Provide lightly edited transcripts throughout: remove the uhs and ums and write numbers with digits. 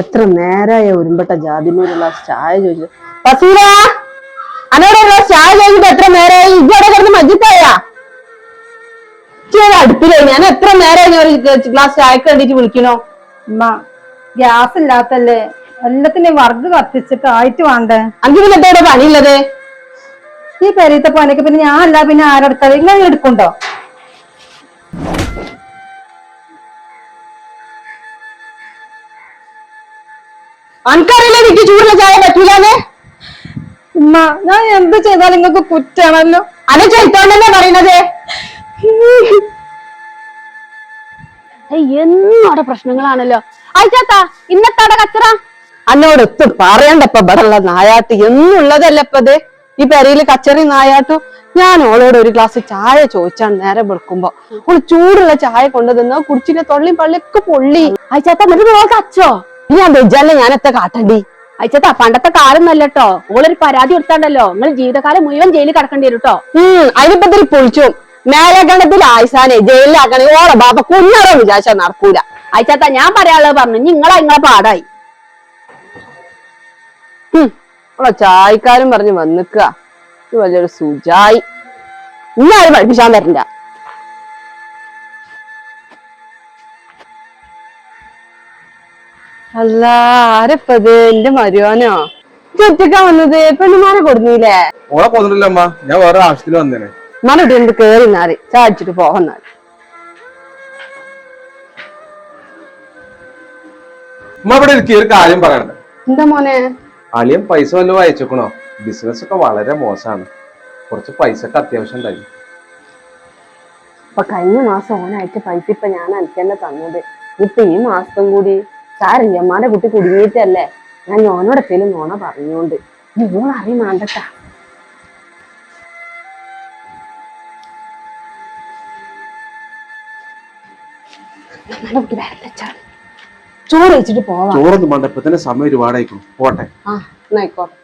എത്ര നേരായ ഉരുമ്പെട്ട ജാതിനൂരുള്ള ചായ ചോദിച്ചു. ഫസീല, അനോടുള്ള ചായ ചോദിച്ചിട്ട് എത്ര നേരമായി? ഇജ്ജോടെ കിടന്ന് മജ്ജിത്തായ അടുപ്പിലായി. ഞാൻ എത്ര നേരമായി ഒരു ഗ്ലാസ് ചായക്ക് വേണ്ടിട്ട് വിളിക്കണോ? ഉമ്മ, ഗ്യാസ് ഇല്ലാത്തല്ലേ, എല്ലാത്തിനും വർഗ് കത്തിച്ചിട്ട് ആയിട്ട് വേണ്ടേ? അഞ്ചു പിന്നെ എന്തോടെ പണിയുള്ളത്? ഈ പെരീത്തെ പണിക്ക് പിന്നെ ഞാൻ അല്ല പിന്നെ ആരെടുക്കാതെ ഇങ്ങനെ എടുക്കുണ്ടോ? അനക്കറിയില്ലേ എനിക്ക് ചൂടുള്ള ചായ പറ്റൂലെന്ന്? ഉമ്മ, ഞാൻ എന്ത് ചെയ്താലും നിങ്ങൾക്ക് കുറ്റാണല്ലോ. അന ചെയ്തോണ്ടല്ലേ പറയണത്? എന്നും അവിടെ പ്രശ്നങ്ങളാണല്ലോ. അയച്ചാത്താ ഇന്നത്തെ കച്ചറ അന്നോട് എത്തും പറയണ്ടപ്പ ഇവിടെ ഉള്ള നായാട്ട് എന്നുള്ളതല്ല ഇപ്പത്. ഈ പെരയില് കച്ചറി നായാട്ടും. ഞാൻ ഓളോട് ഒരു ഗ്ലാസ് ചായ ചോദിച്ചാണ് നേരെ വെളുക്കുമ്പോ ഓള് ചൂടുള്ള ചായ കൊണ്ടുതന്ന കുടിച്ചിട്ട് തൊള്ളിയും പള്ളിയൊക്കെ പൊള്ളി. അയച്ചാത്ത എന്നിട്ട് നോക്ക് അച്ചോ. ഞാൻ വെജല്ലേ ഞാൻ എത്ര കാട്ടണ്ടി? അയച്ചാത്ത പണ്ടത്തെ കാലം നല്ലട്ടോ. ഓളൊരു പരാതി കൊടുത്താണ്ടല്ലോ നിങ്ങൾ ജീവിതകാലം മുഴുവൻ ജയിലിൽ കിടക്കേണ്ടി വരും കേട്ടോ. അതിനിപ്പത്തിരി പൊളിച്ചു മേലഗണത്തിൽ ആയിസാനെ ജയിലിലാക്കണേ ഓളെ ബാപ്പ കുഞ്ഞാറോ വിചാരിച്ചാ നടക്കൂല. അയച്ചാത്ത ഞാൻ പറയാനുള്ളത് പറഞ്ഞു, നിങ്ങളെ പാടായി. ഓളെ ചായക്കാരും പറഞ്ഞ് വന്നിക്ക വലിയൊരു സുജായി. ഇന്നാരും പഠിപ്പിച്ചാൻ വരണ്ട. അല്ല ആരപ്പത്? എന്റെ മരുവാനോ? ഒറ്റക്കാ വന്നത്? പെണ്ണുമാനെ കൊടുന്നില്ലേ? ഓളെ കൊന്നിട്ടില്ല അമ്മ, ഞാൻ വേറെ ആവശ്യത്തിന് വന്നേനെ. മണി എന്ത് കേറി നാറി ചാടിച്ചിട്ട് പോകന്നാല്. അമ്മ ഇവിടെ എനിക്ക് ഒരു കാര്യം പറയണ്ട. എന്താ മോനെ? അളിയൻ പൈസ വല്ലതും അയച്ചേക്കണോ? ബിസിനസ് ഒക്കെ വളരെ മോശമാണ്. കുറച്ച് പൈസ ഒക്കെ അത്യാവശ്യം ഉണ്ടായി. ഇപ്പൊ കഴിഞ്ഞ മാസം ഓനായിട്ട് പൈസ ഇപ്പൊ ഞാൻ എനിക്ക് തന്നെ തന്നത്. ഇപ്പൊ ഈ മാസം കൂടി സാറില്ല, അമ്മാന്റെ കുട്ടി കുടുങ്ങിയിട്ടല്ലേ. ഞാൻ ഓനോടൊക്കെയും നോണ പറഞ്ഞോണ്ട് നിങ്ങൾ അറിയും വേണ്ടട്ടാ. ചോറ് വെച്ചിട്ട് പോവാം. ചോറൊന്നും വേണ്ട, ഇപ്പൊ തന്നെ സമയം ഒരുപാടായിക്കും. പോട്ടെ. ആയിക്കോട്ടെ.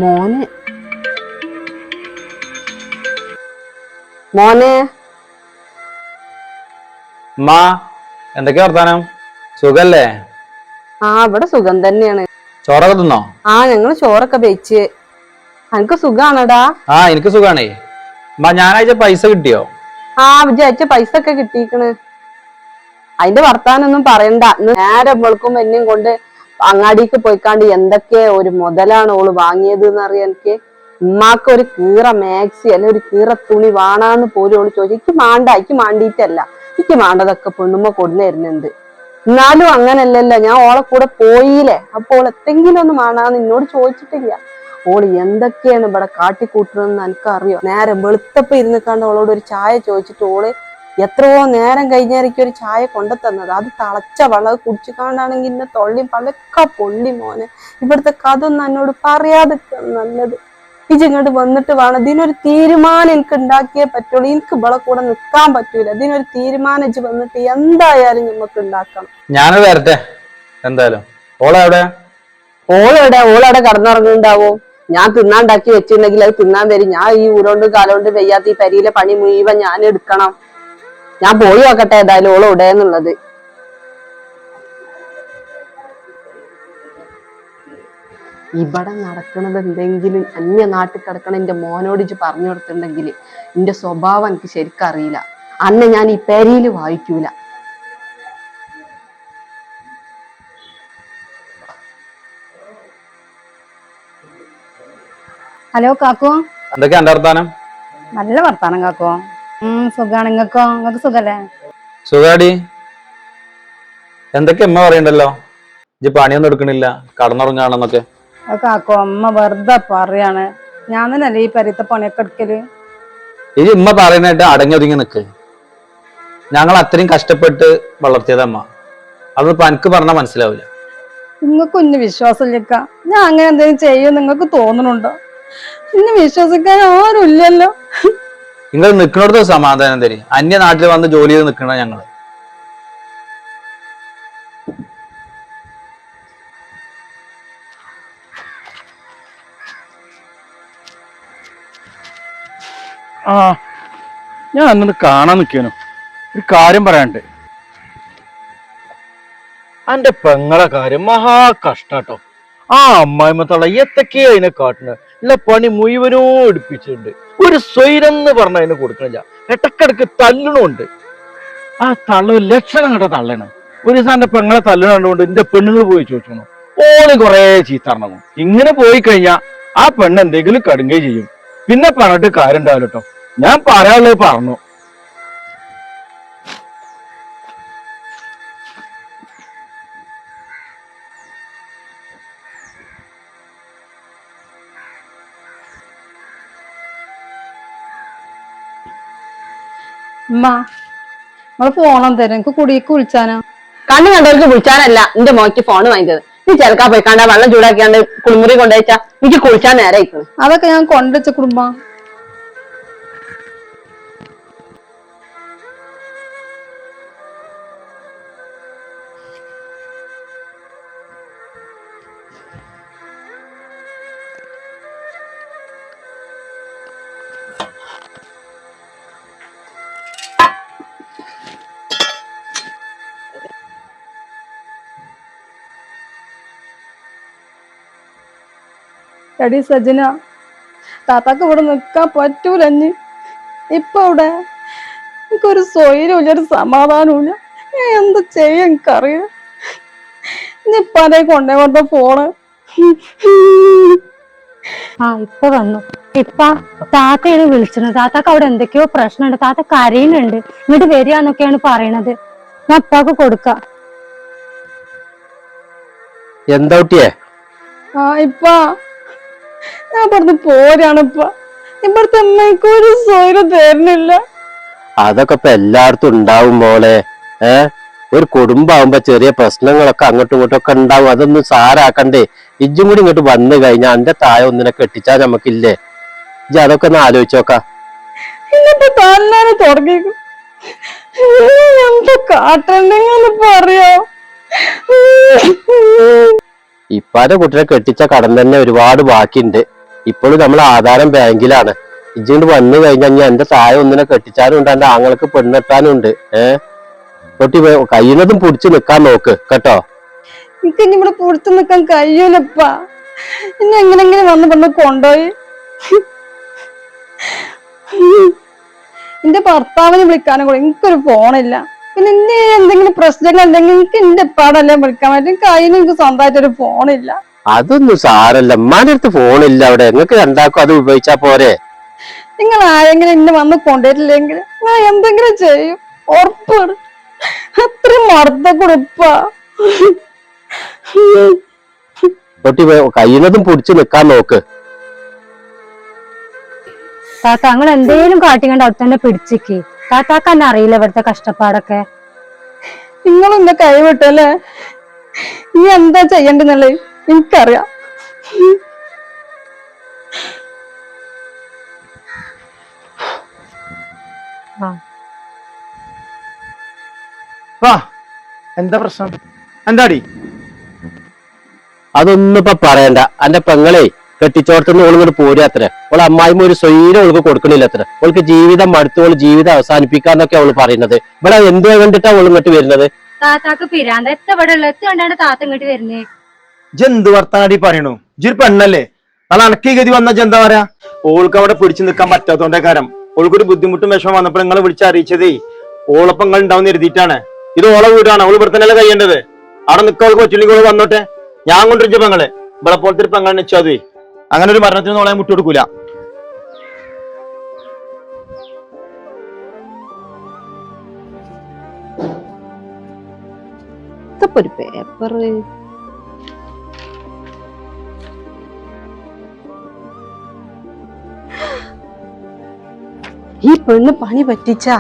മോനെ മോനെ എന്തൊക്കെയാ വർത്താനം? സുഖല്ലേ? ഇവിടെ സുഖം തന്നെയാണ്. ചോറൊക്കെ തിന്നോ? ഞങ്ങള് ചോറൊക്കെ വെച്ച്. അനക്ക് സുഖാണടാ? എനിക്ക് സുഖാണേ. ഞായറാഴ്ച പൈസ കിട്ടിയോ? വിചാരിച്ച പൈസ ഒക്കെ കിട്ടിയിക്കണ്. അതിന്റെ വർത്താനൊന്നും പറയണ്ട. നേരെ വെളുക്കുമ്പോ എന്നെയും കൊണ്ട് അങ്ങാടിക്ക് പോയിക്കാണ്ട് എന്തൊക്കെ ഒരു മുതലാണ് ഓള് വാങ്ങിയത് എന്നറിയാം. എനിക്ക് ഉമ്മാക്ക് ഒരു കീറ മാക്സി അല്ലെ ഒരു കീറ തുണി വാണാന്ന് പോലും ഓള് ചോദിച്ചു. എനിക്ക് മാണ്ടിയിട്ടല്ല, എനിക്ക് മാണ്ടതൊക്കെ പെണ്ണുമ്മ കൊടുന്നു തരുന്നുണ്ട്. എന്നാലും അങ്ങനല്ലല്ലോ, ഞാൻ ഓളെ കൂടെ പോയില്ലേ. അപ്പോൾ എന്തെങ്കിലും ഒന്ന് മാണാന്ന് എന്നോട് ചോദിച്ചിട്ടില്ല. ഓള് എന്തൊക്കെയാണ് ഇവിടെ കാട്ടിക്കൂട്ടുന്നതെന്ന് എനിക്കറിയോ. നേരെ വെളുത്തപ്പ ഇരുന്ന് കണ്ട് ഓളോട് ഒരു ചായ ചോദിച്ചിട്ട് ഓള് എത്രയോ നേരം കഴിഞ്ഞായിരിക്കും ഒരു ചായ കൊണ്ടുതന്നത്. അത് തളച്ച വെള്ളം കുടിച്ചു കാണാണെങ്കിൽ ഇന്നെ തൊള്ളി പലക്ക പൊള്ളി. മോനെ, ഇവിടുത്തെ കഥ ഒന്നും എന്നോട് പറയാതെ നല്ലത്. ഇങ്ങോട്ട് വന്നിട്ട് വേണം ഇതിനൊരു തീരുമാനം എനിക്ക് ഉണ്ടാക്കിയേ പറ്റുള്ളൂ. എനിക്ക് ഇവിടെ കൂടെ നിൽക്കാൻ പറ്റൂല. ഇതിനൊരു തീരുമാനം ഇജ്ജ് വന്നിട്ട് എന്തായാലും നമുക്ക് ഉണ്ടാക്കണം. ഞാനത് വരട്ടെ എന്തായാലും. ഓളെവിടെ? ഓളവിടെ കടന്നുറങ്ങുന്നുണ്ടാവും. ഞാൻ തിന്നാണ്ടാക്കി വെച്ചിട്ടുണ്ടെങ്കിൽ അത് തിന്നാൻ വരും. ഞാൻ ഈ ഊരോണ്ട് കാലോണ്ട് വെയ്യാത്ത ഈ പരിയിലെ പണി മുഴുവൻ ഞാൻ എടുക്കണം. ഞാൻ പോയി നോക്കട്ടെ ഏതായാലും ഓള് എവിടെയെന്നുള്ളത്. ഇവിടെ നടക്കണത് എന്തെങ്കിലും അന്യ നാട്ടിൽ കിടക്കണ എന്റെ മോനോട് ഇജ്ജ് പറഞ്ഞു കൊടുത്തിട്ടുണ്ടെങ്കിൽ എന്റെ സ്വഭാവം എനിക്ക് ശരിക്കും അറിയില്ല. അന്ന് ഞാൻ ഈ പെരിയില് വായിക്കൂല. ഹലോ കാക്കോ, എന്തൊക്കെയാ എന്റെ വർത്താനം? നല്ല വർത്താനം കാക്കോ. സുഖാണ്. നിങ്ങൾക്കോ? നിങ്ങൾക്ക് സുഖല്ലേ? സുഖാടി. എന്തൊക്കെ അമ്മ പറയണ്ടല്ലോ, ഇജ്ജ് പണിയൊന്നും എടുക്കണില്ല, കടന്നുറങ്ങാണെന്നൊക്കെ. കാക്കോ, അമ്മ വെറുതെ പറയാണ്. ഞാൻ തന്നെയല്ലേ ഈ പെരീത്തെ പണിയൊക്കെ എടുക്കല്. ഇത് ഉമ്മ പറയുന്നതായിട്ട് അടങ്ങി ഒതുങ്ങി നിക്ക്. ഞങ്ങൾ അത്രയും കഷ്ടപ്പെട്ട് വളർത്തിയതമ്മ. അതൊന്നും എനിക്ക് പറഞ്ഞാൽ മനസ്സിലാവില്ല. നിങ്ങൾക്കും ഇന്നെ വിശ്വാസമില്ല. ഞാൻ അങ്ങനെ എന്തെങ്കിലും ചെയ്യും നിങ്ങൾക്ക് തോന്നുന്നുണ്ടോ? ഇന്നെ വിശ്വസിക്കാൻ ആരും ഇല്ലല്ലോ. നിങ്ങൾ നിൽക്കുന്നിടത്ത് സമാധാനം തരും. അന്യ നാട്ടിൽ വന്ന് ജോലി ചെയ്ത് നിൽക്കണ ഞങ്ങള്. ആ ഞാൻ അന്നത് കാണാൻ നിൽക്കാനു ഒരു കാര്യം പറയാണ്ട്. അന്റെ പെങ്ങളെ കാര്യം മഹാ കഷ്ടാട്ടോ. ആ അമ്മായിമത്തള്ള എത്തൊക്കെയാ അതിനെ കാട്ടുന്നത്. ഉള്ള പണി മുഴുവനോ എടുപ്പിച്ചിട്ടുണ്ട്. ഒരു സ്വൈരം എന്ന് പറഞ്ഞ അതിന് കൊടുക്കണില്ല. ഇടക്കിടക്ക് തല്ലണുണ്ട്. ആ തള്ള ലക്ഷണം കേട്ട തള്ളണ്. ഒരു ദിവസം എന്റെ പെങ്ങളെ തല്ലണ കണ്ടുകൊണ്ട് എന്റെ പെണ്ണുങ്ങൾ പോയി ചോദിച്ചു. ഓള് കൊറേ ചീത്തറങ്ങും. ഇങ്ങനെ പോയി കഴിഞ്ഞാ ആ പെണ്ണ് എന്തെങ്കിലും കടുങ്ങുകയും ചെയ്യും. പിന്നെ പറഞ്ഞിട്ട് കാര്യം ഉണ്ടാവില്ല കേട്ടോ. ഞാൻ പറയാനുള്ളത് പറഞ്ഞു. ഉമ്മ നമ്മള് ഫോണം തരും എനിക്ക് കുടിക്ക് വിളിച്ചാനാ. കണ്ണു കണ്ടവർക്ക് വിളിച്ചാനല്ല എന്റെ മോയ്ക്ക് ഫോൺ വാങ്ങിച്ചത്. നീ ചെറുക്കാ പോയിക്കാണ്ട വെള്ളം ചൂടാക്കിയാണ്ട് കുളിമുറി കൊണ്ടുവച്ചാ എനിക്ക് കുളിച്ചാൻ നേരെ ഇരിക്കണം. അതൊക്കെ ഞാൻ കൊണ്ടുവച്ച കുടുംബ. എടി സജന, താത്താക്ക് ഇവിടെ നിക്കാൻ പറ്റൂലഞ്ഞ്. ഇപ്പൊ ഇവിടെ എനിക്കൊരു സ്വൈരമില്ല, ഒരു സമാധാനമില്ല. ഞാൻ എന്താ ചെയ്യാ എനിക്കറിയാം. ഇനിയിപ്പതേ കൊണ്ടേ വന്ന ഫോണ്. ഇപ്പൊ വന്നു. ഇപ്പ താത്തയാണ് വിളിച്ചത്. താത്താക്ക് അവിടെ എന്തൊക്കെയോ പ്രശ്നമുണ്ട്. താത്ത കരയുന്നുണ്ട്. ഇങ്ങോട്ട് വരികയെന്നൊക്കെയാണ് പറയണത്. ഞാൻ അപ്പാക്ക് കൊടുക്കാം. എന്താ കുട്ടിയെ? ഇപ്പ ഞാൻ പറഞ്ഞ് പോരാണ്. ഇവിടുത്തെ അമ്മയ്ക്ക് ഒരു സ്വൈരം തരുന്നില്ല. അതൊക്കെ ഇപ്പൊ എല്ലായിടത്തും ഉണ്ടാവും മോളെ. ഒരു കുടുംബാവുമ്പോ ചെറിയ പ്രശ്നങ്ങളൊക്കെ അങ്ങോട്ടും ഇങ്ങോട്ടും ഒക്കെ ഉണ്ടാവും. അതൊന്നും സാരാക്കണ്ടേ. ഇജ്ജും കൂടി ഇങ്ങോട്ട് വന്നു കഴിഞ്ഞാൽ എന്റെ താഴെ ഒന്നിനെ കെട്ടിച്ചാ നമുക്കില്ലേ? ഇജ്ജ് അതൊക്കെ ഒന്ന് ആലോചിച്ചോക്ക. എന്നിട്ട് തല്ലാനെ തുടങ്ങിയേക്കും. എന്താ കാട്ടണ്ടെന്ന് പറയാ. ഇപ്പാന്റെ കുട്ടിനെ കെട്ടിച്ച കടം തന്നെ ഒരുപാട് ബാക്കിയുണ്ട്. ഇപ്പോഴും നമ്മൾ ആധാരം ബാങ്കിലാണ്. ഇജ്ജുകൊണ്ട് വന്നു കഴിഞ്ഞാൽ ഞാൻ എന്റെ താഴെ ഒന്നിനെ കെട്ടിച്ചാലും ഉണ്ട്, എന്റെ ആങ്ങൾക്ക് പെണ്ണെട്ടാനും ഉണ്ട്. കുട്ടി കഴിയുന്നതും പിടിച്ചു നിക്കാൻ നോക്ക് കേട്ടോ. എനിക്ക് ഇനി ഇവിടെ പിടിച്ചു നിക്കാൻ കഴിയൂലപ്പ. ഇനി എങ്ങനെങ്കിലും വന്ന് കൊണ്ടുപോയി എന്റെ ഭർത്താവിനെ വിളിക്കാനും കൂടെ എനിക്കൊരു ഫോണില്ല. പിന്നെ ഇനി എന്തെങ്കിലും പ്രശ്നങ്ങൾ ഉണ്ടെങ്കിൽ എനിക്ക് എന്റെ എപ്പാടല്ലേ വിളിക്കാൻ പറ്റും. കയ്യിൽ എനിക്ക് സ്വന്തമായിട്ടൊരു ഫോണില്ല. അതൊന്നും സാരല്ല. ഉമ്മാന്റെ അടുത്ത് ഫോണില്ല അവിടെ. നിങ്ങൾക്ക് രണ്ടാക്കും അത് ഉപയോഗിച്ചാ പോരെ. നിങ്ങൾ ആരെങ്കിലും എന്നെ വന്ന് കൊണ്ടുവരില്ലെങ്കിൽ ഞാൻ എന്തെങ്കിലും ചെയ്യും. ഉറപ്പാണ്. അത്രയും മർദ്ദ കൊടുപ്പ. കുട്ടി കഴിയുന്നതും പിടിച്ചു നിക്കാൻ നോക്ക്. താത്ത നിങ്ങൾ എന്തേലും കാട്ടിക്കണ്ട അവിടെ തന്നെ പിടിച്ചിക്ക്. താത്താക്ക് തന്നെ അറിയില്ല ഇവിടുത്തെ കഷ്ടപ്പാടൊക്കെ. നിങ്ങളും എന്നെ കൈവിട്ടല്ലേ. നീ എന്താ ചെയ്യണ്ടെന്നുള്ളത് എനിക്കറിയാം. എന്താ പ്രശ്നം? എന്താടി? അതൊന്നും ഇപ്പൊ പറയണ്ട. എന്റെ പെങ്ങളെ കെട്ടിച്ചോടത്തുനിന്ന് ഓളിങ്ങോട്ട് പോരാത്ര. ഓളെ അമ്മായിമ്മ ഒരു സ്വൈരം ഓൾക്ക് കൊടുക്കണില്ല അത്ര. ഓൾക്ക് ജീവിതം മടുത്ത് ഓള് ജീവിതം അവസാനിപ്പിക്കാന്നൊക്കെ അവള് പറയുന്നത്. ഇവിടെ എന്ത് കണ്ടിട്ടാ ഓള് ഇങ്ങോട്ട് വരുന്നത്? താത്താക്ക് പിരാന്ത എത്തവിടെ ഉള്ള എത്തുകൊണ്ടാണ് താത്ത ഇങ്ങോട്ട് വരുന്നത്. ജന്ത് വർത്താനടി പറയണു. ഇജ്ജൊരു പെണ്ണല്ലേ? അത് അനക്കീ ഗതി വന്ന എന്താ പറയാ? ഓൾക്ക് അവിടെ പിടിച്ചു നിൽക്കാൻ പറ്റാത്തോണ്ടേ കാര്യം. ഓൾക്കൊരു ബുദ്ധിമുട്ടും വിഷമം വന്നപ്പോൾ നിങ്ങളെ വിളിച്ചറിയിച്ചതേ ഓളപ്പം നിങ്ങൾ ഉണ്ടാവുന്ന എഴുതിയിട്ടാണ്. ഇത് ഓളെ വീടാണ്. ഓള് ഇവിടെ തന്നെയല്ലേ കഴിയേണ്ടത്. അവിടെ നിൽക്കവൾക്ക് പറ്റില്ലെങ്കിൽ ഓള് വന്നോട്ടെ. ഞാൻ കൊണ്ടിരിച്ച പെങ്ങളെ ഇവിടെ പോലത്തെ ഒരു പെങ്ങളെ നിശ്ചാതേ. അങ്ങനെ ഒരു മരണത്തിന് ഓളെ മുട്ടുകൊടുക്കൂല. ഒരു പേപ്പർ ഈ പെണ്ണ് പണി പറ്റിച്ചാ.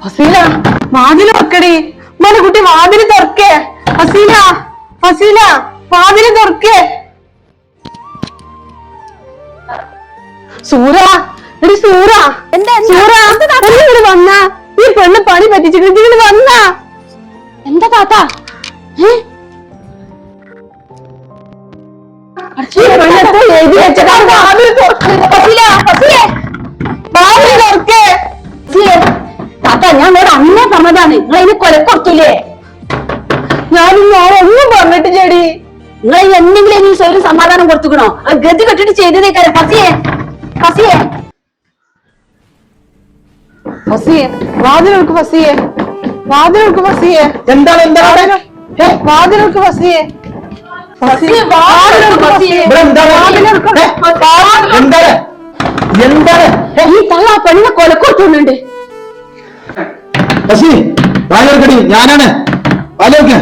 ഫസീല വാതില് തുറക്കടി. മോനെ കുട്ടി വാതില് തുറക്കേ. ഫസീല ഫസീല വാതില് തുറക്കേ. സൂറ എടി സൂറ സൂറ ഒന്നിവിടെ വന്നാ. ഈ പെണ്ണ് പണി പറ്റിച്ചിട്ട് ഇതിങ്ങനെ വന്നാ. എന്താ താത്ത? ഈ പെണ്ണെത്ര എഴുതി വെച്ചതാണ്. താത്ത ഞാൻ ഇവിടെ അന്നേ പറഞ്ഞതാണ് നിങ്ങൾ അതിന് കൊലക്കൊടുത്തില്ലേ? ഞാനിന്ന് ഒന്നും പറഞ്ഞിട്ട് ചെടി. നിങ്ങൾ എന്തെങ്കിലും ഒരു സമാധാനം കൊടുത്തുക്കണോ? ഗതി കെട്ടിട്ട് ചെയ്തതേക്കാരെ. ഫസിയെ ഫസിയെ ഫസിയെ വാതിലെടുക്ക് ഫസിയെ, വാതിലെടുക്ക് ഫസിയെ. എന്താണ് എന്താണ് വാതിലെടുക്ക് ഫസിയെ. ഫസിയെ വാതിലെടുക്ക് ഫസിയെ. എന്താണ് എന്താണ് ഈ തള്ള ആ പെണ്ണിനെ കൊലക്കൊടുത്തുണ്ട്. ബസി വാലോർക്കടി, ഞാനാണ് വാലോർക്ക്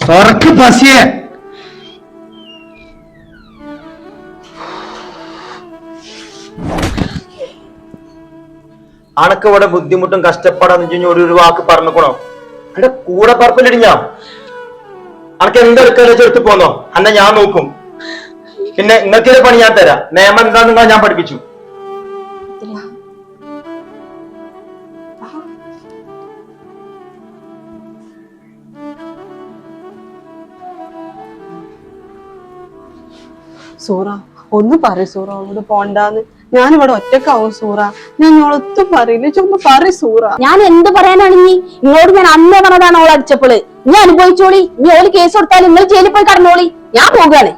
സൊറക്ക് ബസിയെ. അനക്ക് ഇവിടെ ബുദ്ധിമുട്ടും കഷ്ടപ്പാടാന്ന് ഒരു വാക്ക് പറഞ്ഞിക്കണോ? എന്റെ കൂടെ പറപ്പിലിടിഞ്ഞ അനക്ക് എന്തെടുക്കാന്ന് ചെറുത്ത് പോന്നോ? അന്ന ഞാൻ നോക്കും. പിന്നെ നിങ്ങൾക്ക് പണി ഞാൻ തരാം. നിയമം എന്താന്ന് നിങ്ങൾ ഞാൻ പഠിപ്പിച്ചു. സൂറ ഒന്ന് പറ സൂറ, അവിടെ പോണ്ടാന്ന്. ഞാനിവിടെ ഒറ്റക്കാവും സൂറ. ഞാൻ ഞങ്ങളൊത്തും പറയില്ല, ചുമ്മാ പറ സൂറ. ഞാൻ എന്ത് പറയാനാണ് ഇനി? ഇങ്ങോട്ട് ഞാൻ അന്നേ പറഞ്ഞതാണ് ഓൾ അടിച്ചപ്പോള്. നീ അനുഭവിച്ചോളി. നീ ഓല് കേസ് കൊടുത്താലും നിങ്ങൾ ജയിലിൽ പോയി കടന്നോളി. ഞാൻ പോകുകയാണ്.